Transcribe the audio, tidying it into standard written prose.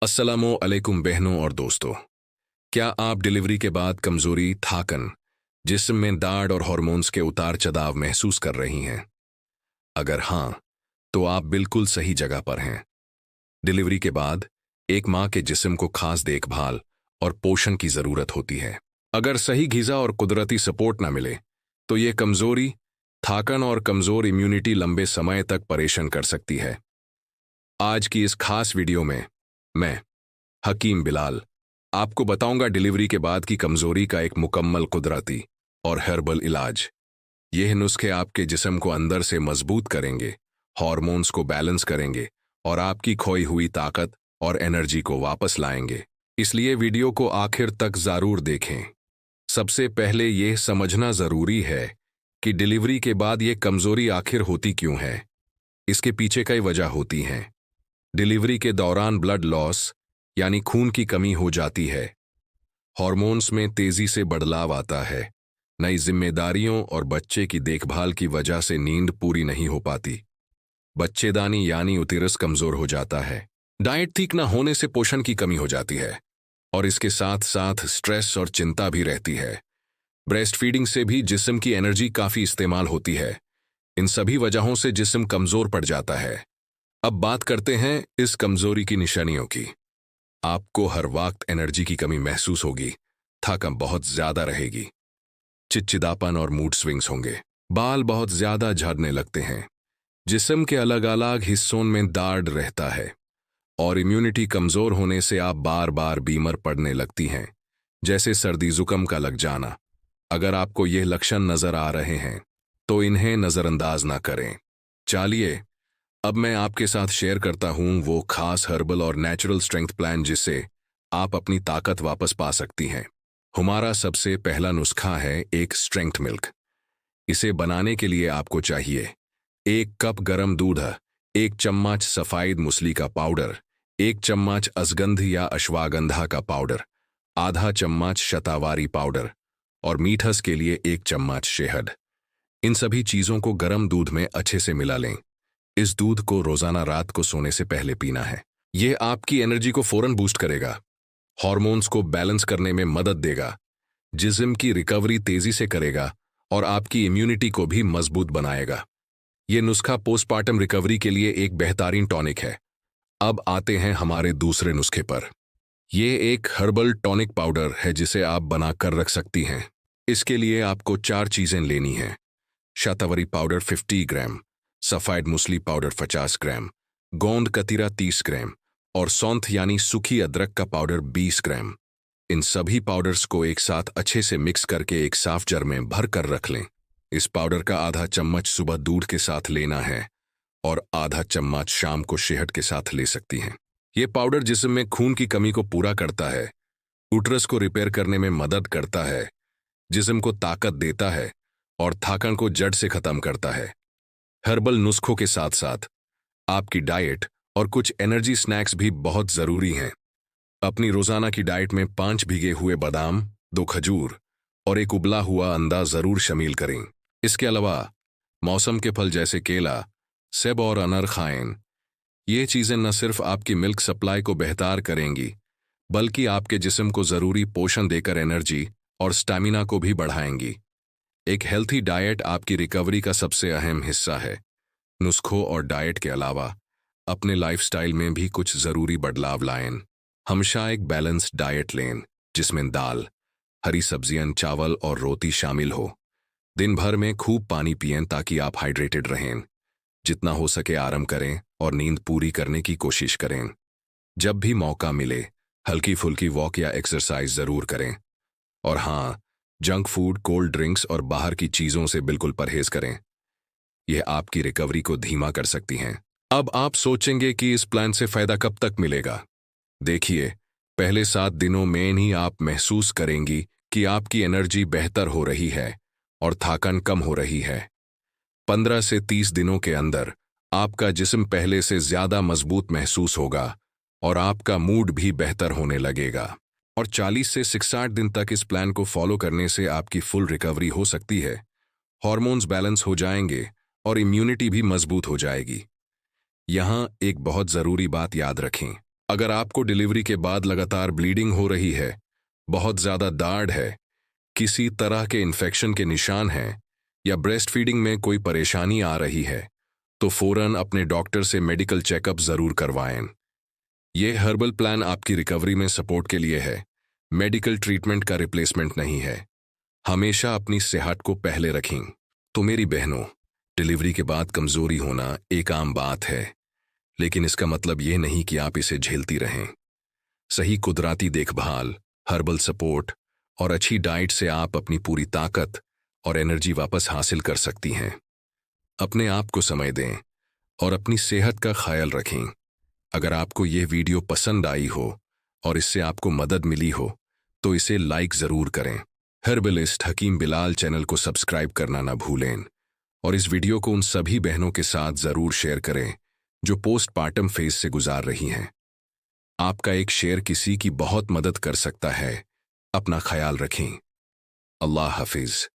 अस्सलामु अलैकुम बहनों और दोस्तों। क्या आप डिलीवरी के बाद कमजोरी, थाकन, जिस्म में दाढ़ और हार्मोन्स के उतार चढ़ाव महसूस कर रही हैं? अगर हाँ, तो आप बिल्कुल सही जगह पर हैं। डिलीवरी के बाद एक माँ के जिस्म को खास देखभाल और पोषण की जरूरत होती है। अगर सही ग़िज़ा और कुदरती सपोर्ट ना मिले तो ये कमजोरी, थाकन और कमजोर इम्यूनिटी लंबे समय तक परेशान कर सकती है। आज की इस खास वीडियो में मैं हकीम बिलाल आपको बताऊंगा डिलीवरी के बाद की कमजोरी का एक मुकम्मल कुदरती और हर्बल इलाज। यह नुस्खे आपके जिस्म को अंदर से मजबूत करेंगे, हार्मोन्स को बैलेंस करेंगे और आपकी खोई हुई ताकत और एनर्जी को वापस लाएंगे। इसलिए वीडियो को आखिर तक जरूर देखें। सबसे पहले यह समझना जरूरी है कि डिलीवरी के बाद ये कमजोरी आखिर होती क्यों है। इसके पीछे कई वजह होती हैं। डिलीवरी के दौरान ब्लड लॉस यानी खून की कमी हो जाती है। हार्मोन्स में तेजी से बदलाव आता है। नई जिम्मेदारियों और बच्चे की देखभाल की वजह से नींद पूरी नहीं हो पाती। बच्चेदानी यानी उतरस कमजोर हो जाता है। डाइट ठीक न होने से पोषण की कमी हो जाती है और इसके साथ साथ स्ट्रेस और चिंता भी रहती है। ब्रेस्ट फीडिंग से भी जिस्म की एनर्जी काफी इस्तेमाल होती है। इन सभी वजहों से जिस्म कमजोर पड़ जाता है। अब बात करते हैं इस कमजोरी की निशानियों की। आपको हर वक्त एनर्जी की कमी महसूस होगी, थकान बहुत ज्यादा रहेगी, चिड़चिड़ापन और मूड स्विंग्स होंगे, बाल बहुत ज्यादा झड़ने लगते हैं, जिस्म के अलग अलग हिस्सों में दर्द रहता है और इम्यूनिटी कमजोर होने से आप बार बार बीमार पड़ने लगती हैं, जैसे सर्दी जुकाम का लग जाना। अगर आपको यह लक्षण नजर आ रहे हैं तो इन्हें नजरअंदाज ना करें। चलिए अब मैं आपके साथ शेयर करता हूं वो खास हर्बल और नेचुरल स्ट्रेंथ प्लान जिससे आप अपनी ताकत वापस पा सकती हैं। हमारा सबसे पहला नुस्खा है एक स्ट्रेंथ मिल्क। इसे बनाने के लिए आपको चाहिए 1 कप गरम दूध, 1 चम्मच सफेद मूसली का पाउडर, 1 चम्मच अजगंध या अश्वगंधा का पाउडर, आधा चम्मच शतावरी पाउडर और मीठस के लिए 1 चम्मच शहद। इन सभी चीजों को गरम दूध में अच्छे से मिला लें। इस दूध को रोजाना रात को सोने से पहले पीना है। यह आपकी एनर्जी को फौरन बूस्ट करेगा, हार्मोन्स को बैलेंस करने में मदद देगा, जिस्म की रिकवरी तेजी से करेगा और आपकी इम्यूनिटी को भी मजबूत बनाएगा। यह नुस्खा पोस्टपार्टम रिकवरी के लिए एक बेहतरीन टॉनिक है। अब आते हैं हमारे दूसरे नुस्खे पर। यह एक हर्बल टॉनिक पाउडर है जिसे आप बनाकर रख सकती हैं। इसके लिए आपको 4 चीजें लेनी हैं। शतावरी पाउडर 50 ग्राम, सफेद मूसली पाउडर 50 ग्राम, गोंद कतीरा 30 ग्राम और सौंठ यानी सूखी अदरक का पाउडर 20 ग्राम। इन सभी पाउडर्स को एक साथ अच्छे से मिक्स करके एक साफ जार में भर कर रख लें। इस पाउडर का आधा चम्मच सुबह दूध के साथ लेना है और आधा चम्मच शाम को शहद के साथ ले सकती हैं। यह पाउडर जिस्म में खून की कमी को पूरा करता है, उटरस को रिपेयर करने में मदद करता है, जिस्म को ताकत देता है और थकान को जड़ से खत्म करता है। हर्बल नुस्खों के साथ साथ आपकी डाइट और कुछ एनर्जी स्नैक्स भी बहुत जरूरी हैं। अपनी रोजाना की डाइट में 5 भीगे हुए बादाम, 2 खजूर और 1 उबला हुआ अंडा जरूर शामिल करें। इसके अलावा मौसम के फल जैसे केला, सेब और अनार खाएं। ये चीजें न सिर्फ आपकी मिल्क सप्लाई को बेहतर करेंगी बल्कि आपके जिस्म को जरूरी पोषण देकर एनर्जी और स्टैमिना को भी बढ़ाएंगी। एक हेल्थी डाइट आपकी रिकवरी का सबसे अहम हिस्सा है। नुस्खों और डाइट के अलावा अपने लाइफस्टाइल में भी कुछ जरूरी बदलाव लाएं। हमेशा एक बैलेंस्ड डाइट लें जिसमें दाल, हरी सब्जियां, चावल और रोटी शामिल हो। दिन भर में खूब पानी पिएं ताकि आप हाइड्रेटेड रहें। जितना हो सके आराम करें और नींद पूरी करने की कोशिश करें। जब भी मौका मिले हल्की फुल्की वॉक या एक्सरसाइज जरूर करें। और हाँ, जंक फूड, कोल्ड ड्रिंक्स और बाहर की चीजों से बिल्कुल परहेज करें। यह आपकी रिकवरी को धीमा कर सकती हैं। अब आप सोचेंगे कि इस प्लान से फायदा कब तक मिलेगा। देखिए, पहले 7 दिनों में ही आप महसूस करेंगी कि आपकी एनर्जी बेहतर हो रही है और थकान कम हो रही है। 15 से 30 दिनों के अंदर आपका जिस्म पहले से ज्यादा मजबूत महसूस होगा और आपका मूड भी बेहतर होने लगेगा। और 40 से 60 दिन तक इस प्लान को फॉलो करने से आपकी फुल रिकवरी हो सकती है। हार्मोन्स बैलेंस हो जाएंगे और इम्यूनिटी भी मजबूत हो जाएगी। यहाँ एक बहुत जरूरी बात याद रखें। अगर आपको डिलीवरी के बाद लगातार ब्लीडिंग हो रही है, बहुत ज्यादा दाढ़ है, किसी तरह के इन्फेक्शन के निशान हैं या ब्रेस्ट फीडिंग में कोई परेशानी आ रही है, तो फौरन अपने डॉक्टर से मेडिकल चेकअप जरूर करवाएं। यह हर्बल प्लान आपकी रिकवरी में सपोर्ट के लिए है, मेडिकल ट्रीटमेंट का रिप्लेसमेंट नहीं है। हमेशा अपनी सेहत को पहले रखें। तो मेरी बहनों, डिलीवरी के बाद कमजोरी होना एक आम बात है, लेकिन इसका मतलब ये नहीं कि आप इसे झेलती रहें। सही कुदरती देखभाल, हर्बल सपोर्ट और अच्छी डाइट से आप अपनी पूरी ताकत और एनर्जी वापस हासिल कर सकती हैं। अपने आप को समय दें और अपनी सेहत का ख्याल रखें। अगर आपको यह वीडियो पसंद आई हो और इससे आपको मदद मिली हो, तो इसे लाइक जरूर करें। हर्बलिस्ट हकीम बिलाल चैनल को सब्सक्राइब करना ना भूलें और इस वीडियो को उन सभी बहनों के साथ जरूर शेयर करें जो पोस्टपार्टम फेज से गुजार रही हैं। आपका एक शेयर किसी की बहुत मदद कर सकता है। अपना ख्याल रखें। अल्लाह हाफिज।